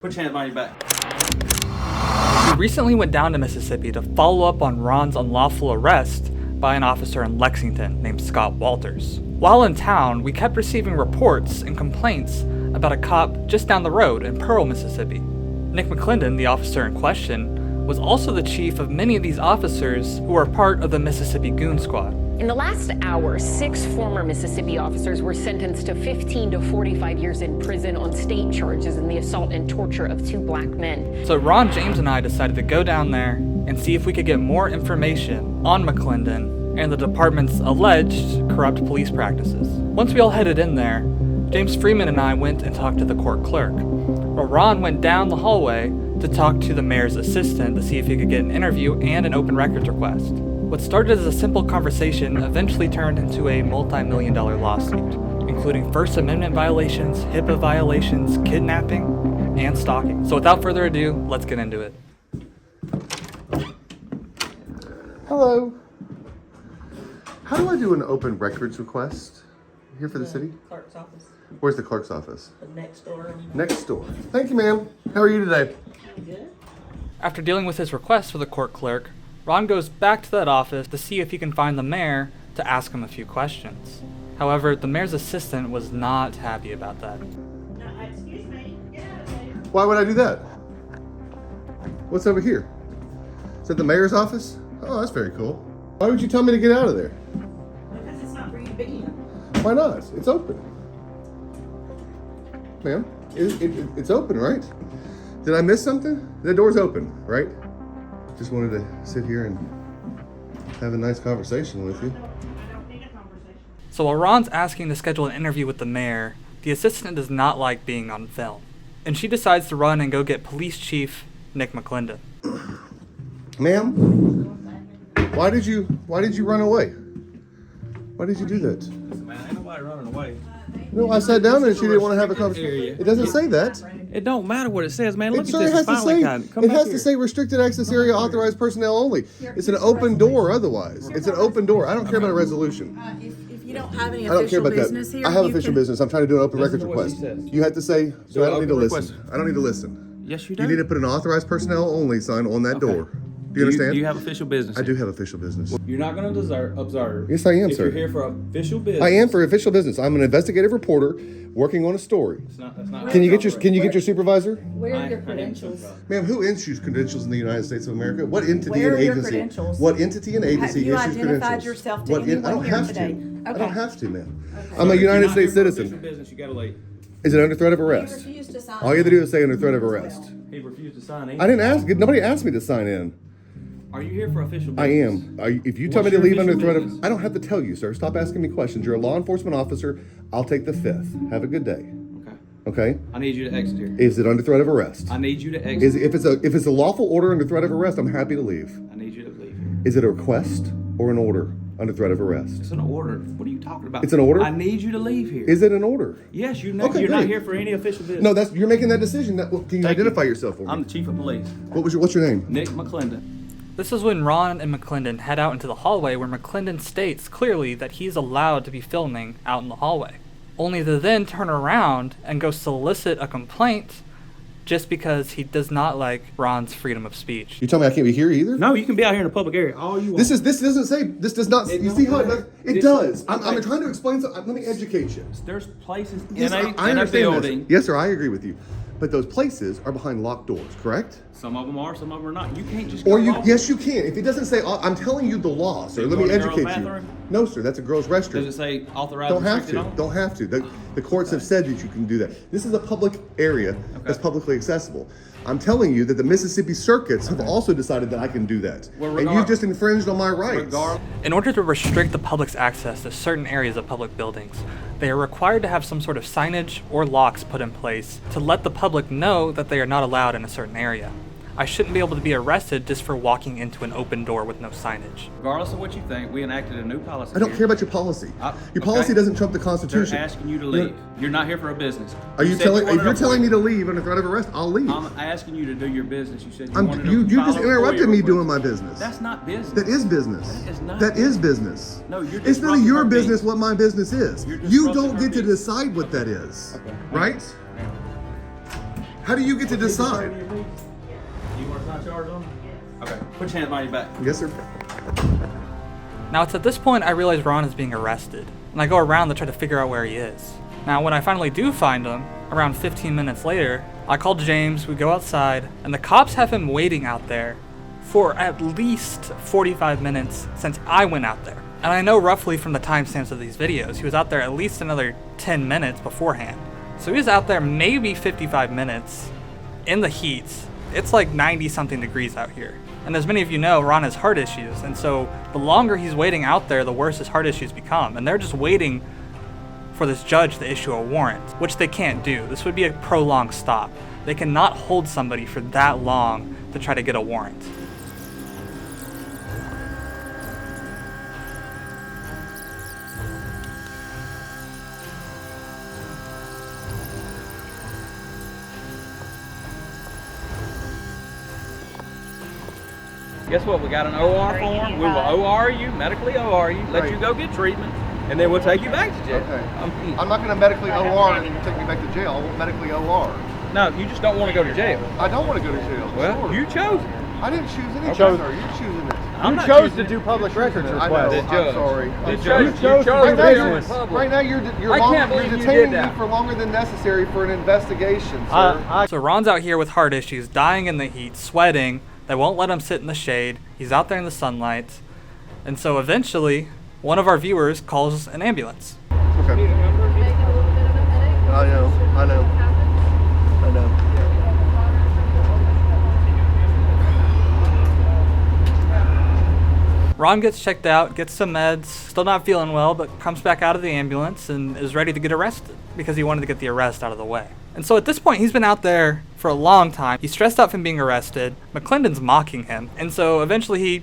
Put your hands behind your We back. recently went down to Mississippi to follow up on Ron's unlawful arrest by an officer in Lexington named Scott Walters. While in town, we kept receiving reports and complaints about a cop just down the road in Pearl, Mississippi. Nick Mclendon, the officer in question, was also the chief of many of these officers who are part of the Mississippi Goon Squad. In the last hour, 6 former Mississippi officers were sentenced to 15 to 45 years in prison on state charges in the assault and torture of 2 black men. So Ron, James, and I decided to go down there and see if we could get more information on Mclendon and the department's alleged corrupt police practices. Once we all headed in there, James Freeman and I went and talked to the court clerk, while Ron went down the hallway to talk to the mayor's assistant to see if he could get an interview and an open records request. What started as a simple conversation eventually turned into a multi-million-dollar lawsuit, including First Amendment violations, HIPAA violations, kidnapping, and stalking. So without further ado, let's get into it. Hello. How do I do an open records request here for the city? Clerk's office. Where's the clerk's office? The next door. Next door. Thank you, ma'am. How are you today? Good. After dealing with his request for the court clerk, Ron goes back to that office to see if he can find the mayor to ask him a few questions. However, the mayor's assistant was not happy about that. No, excuse me. Get out of there. Why would I do that? What's over here? Is that the mayor's office? Oh, that's very cool. Why would you tell me to get out of there? Because it's not for you to be in. Why not? It's open. Ma'am, it's open, right? Did I miss something? The door's open, right? Just wanted to sit here and have a nice conversation with you. I don't need a conversation. So while Ron's asking to schedule an interview with the mayor, the assistant does not like being on film, and she decides to run and go get Police Chief Nick Mclendon. Ma'am, why did you run away? Why did you do that? Man, ain't nobody running away. No, I sat down and she didn't want to have a conversation. It doesn't say that. It don't matter what it says, man. Look It at sure this. has to say. Come It back has here. to say restricted access area, authorized personnel only. It's an open door. Otherwise, it's an open door. I don't care about a resolution. If you don't have any I don't care official about business that. here, I have you official can- business. I'm trying to do an open Listen records to what request. she says. You have to say, so Do I an don't need to open listen. request. I don't need to listen. Yes, you do. You need to put an authorized personnel only sign on that door. Do you understand? Do you have official business? I do have official business. You're not going to observe. Yes, I am, if sir. You're here for official business. I am for official business. I'm an investigative reporter working on a story. That's not Can you get your supervisor? Where are your credentials? Ma'am, who issues credentials in the United States of America? What entity Where and are your agency? credentials? What entity and agency Have you issues identified credentials? yourself to I anyone don't here have today? to. I Okay. don't have to, ma'am. Okay. I'm a If you're United not States here for official citizen. business, you got to leave. Is it under threat of You arrest? refuse to sign. All you have to do is say under threat of arrest. He refused to sign in. I didn't ask. Nobody asked me to sign in. Are you here for official I business? am. If you tell me What's to your leave under official threat business? of, I don't have to tell you, sir. Stop asking me questions. You're a law enforcement officer. I'll take the 5th. Have a good day. Okay. Okay. I need you to exit here. Is it under threat of arrest? I need you to exit. If it's a lawful order under threat of arrest, I'm happy to leave. I need you to leave here. Is it a request or an order under threat of arrest? It's an order. What are you talking about? It's an order? I need you to leave here. Is it an order? Yes, you know Okay, you're not good. here for any official business. No, you're making that decision. Well, can you Thank identify you. yourself for me? I'm the chief of police, What's your name? Nick Mclendon. This is when Ron and Mclendon head out into the hallway where Mclendon states clearly that he's allowed to be filming out in the hallway, only to then turn around and go solicit a complaint just because he does not like Ron's freedom of speech. You tell me I can't be here either? No, you can be out here in a public area all you want. This doesn't say, this does not, It you don't see how it matter. does? It This- does. I'm okay. trying to explain something. Let me educate you. There's places Yes, in I a understand building. this. Yes, sir, I agree with you. But those places are behind locked doors, correct? Some of them are, some of them are not. You can't just. Or go you, off. yes, you can. If it doesn't say, I'm telling you the law, sir. You Let go me to the girls' educate you. bathroom? No, sir, that's a girl's restroom. Does it say authorized? Don't have restricted to. on? Don't have to. The courts have said that you can do that. This is a public area that's publicly accessible. I'm telling you that the Mississippi circuits have also decided that I can do that. Well, And you've just infringed on my rights. Regardless. In order to restrict the public's access to certain areas of public buildings, they are required to have some sort of signage or locks put in place to let the public know that they are not allowed in a certain area. I shouldn't be able to be arrested just for walking into an open door with no signage. Regardless of what you think, we enacted a new policy. I don't here. care about your policy. Your okay. policy doesn't trump the They're Constitution. asking you to leave. You're not here for a business. Are you said telling? wanted If you're a telling me FOIA. to leave under threat of arrest, I'll leave. I'm asking you to do your business. You said you wanted to You file just a interrupted FOIA me request. doing my business. That's not business. That is business. That is not That is business. business. No, you're It's none of disrupting your her business peace. what my business is. You're You disrupting don't her get to peace. decide what that is. Okay. Right? How do you get to decide? You want to sign charge on him? Okay. Put your hands behind your back. Yes, sir. Now it's at this point I realize Ron is being arrested, and I go around to try to figure out where he is. Now when I finally do find him, around 15 minutes later, I call James, we go outside, and the cops have him waiting out there for at least 45 minutes since I went out there. And I know roughly from the timestamps of these videos, he was out there at least another 10 minutes beforehand. So he was out there maybe 55 minutes in the heat. It's like 90 something degrees out here. And as many of you know, Ron has heart issues, and so the longer he's waiting out there, the worse his heart issues become. And they're just waiting for this judge to issue a warrant, which they can't do. This would be a prolonged stop. They cannot hold somebody for that long to try to get a warrant. Guess what? We got an OR form. We will OR you, medically OR you, let you go get treatment, and then we'll take you back to jail. Okay. I'm not going to medically OR and take me back to jail. I won't medically OR. No, you just don't want to go to jail. I don't want to go to jail. Well, Sure. you chose it. I didn't choose anything, Okay. sir. You're choosing it. I'm You not chose choosing to it. do public records I request. know. The I'm judge. sorry. The I'm judge. sorry. You chose to Right do now, business. right now you're I can't believe you did detaining that. me for longer than necessary for an investigation, sir. So Ron's out here with heart issues, dying in the heat, sweating. They won't let him sit in the shade. He's out there in the sunlight. And so eventually, one of our viewers calls an ambulance. Okay. I know. Ron gets checked out, gets some meds, still not feeling well, but comes back out of the ambulance and is ready to get arrested because he wanted to get the arrest out of the way. And so at this point, he's been out there for a long time. He's stressed out from being arrested. McClendon's mocking him. And so eventually he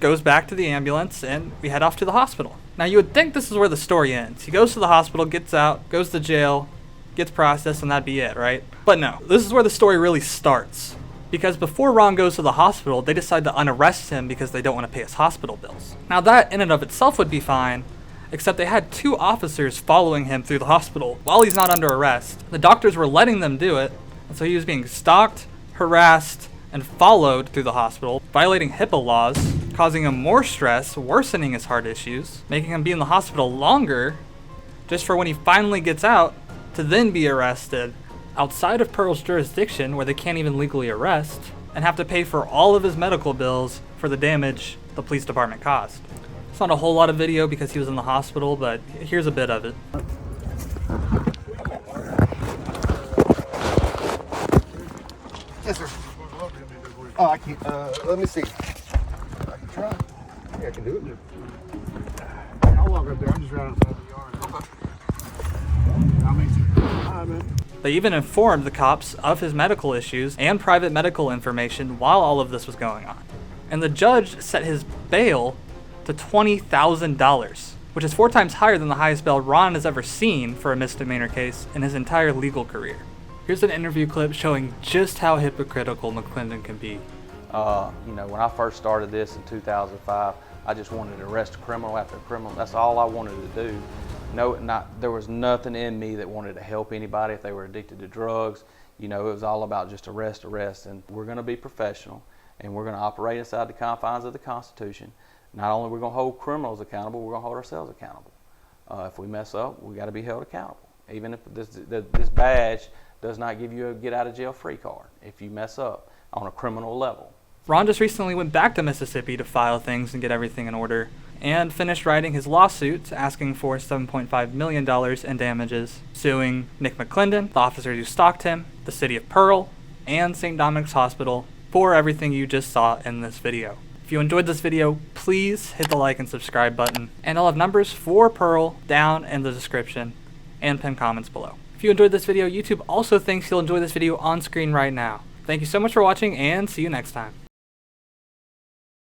goes back to the ambulance and we head off to the hospital. Now you would think this is where the story ends. He goes to the hospital, gets out, goes to jail, gets processed, and that'd be it, right? But no, this is where the story really starts. Because before Ron goes to the hospital, they decide to unarrest him because they don't want to pay his hospital bills. Now that in and of itself would be fine, except they had 2 officers following him through the hospital while he's not under arrest. The doctors were letting them do it, and so he was being stalked, harassed, and followed through the hospital, violating HIPAA laws, causing him more stress, worsening his heart issues, making him be in the hospital longer, just for when he finally gets out, to then be arrested outside of Pearl's jurisdiction where they can't even legally arrest, and have to pay for all of his medical bills for the damage the police department caused. It's not a whole lot of video because he was in the hospital, but here's a bit of it. Yes, sir. Oh, I can't. Let me see. I can try. Yeah, I can do it. I'll walk up there. I'm just right outside the yard. I'll meet you. All right, man. They even informed the cops of his medical issues and private medical information while all of this was going on. And the judge set his bail to $20,000, which is 4 times higher than the highest bail Ron has ever seen for a misdemeanor case in his entire legal career. Here's an interview clip showing just how hypocritical McClendon can be. When I first started this in 2005, I just wanted to arrest a criminal after a criminal. That's all I wanted to do. There was nothing in me that wanted to help anybody if they were addicted to drugs. It was all about just arrest. And we're going to be professional, and we're going to operate inside the confines of the Constitution. Not only are we going to hold criminals accountable, we're going to hold ourselves accountable. If we mess up, we got to be held accountable. Even if this badge does not give you a get-out-of-jail-free card if you mess up on a criminal level. Ron just recently went back to Mississippi to file things and get everything in order, and finished writing his lawsuit asking for $7.5 million in damages, suing Nick Mclendon, the officers who stalked him, the city of Pearl, and St. Dominic's Hospital for everything you just saw in this video. If you enjoyed this video, please hit the like and subscribe button, and I'll have numbers for Pearl down in the description and pinned comments below. If you enjoyed this video, YouTube also thinks you'll enjoy this video on screen right now. Thank you so much for watching, and see you next time.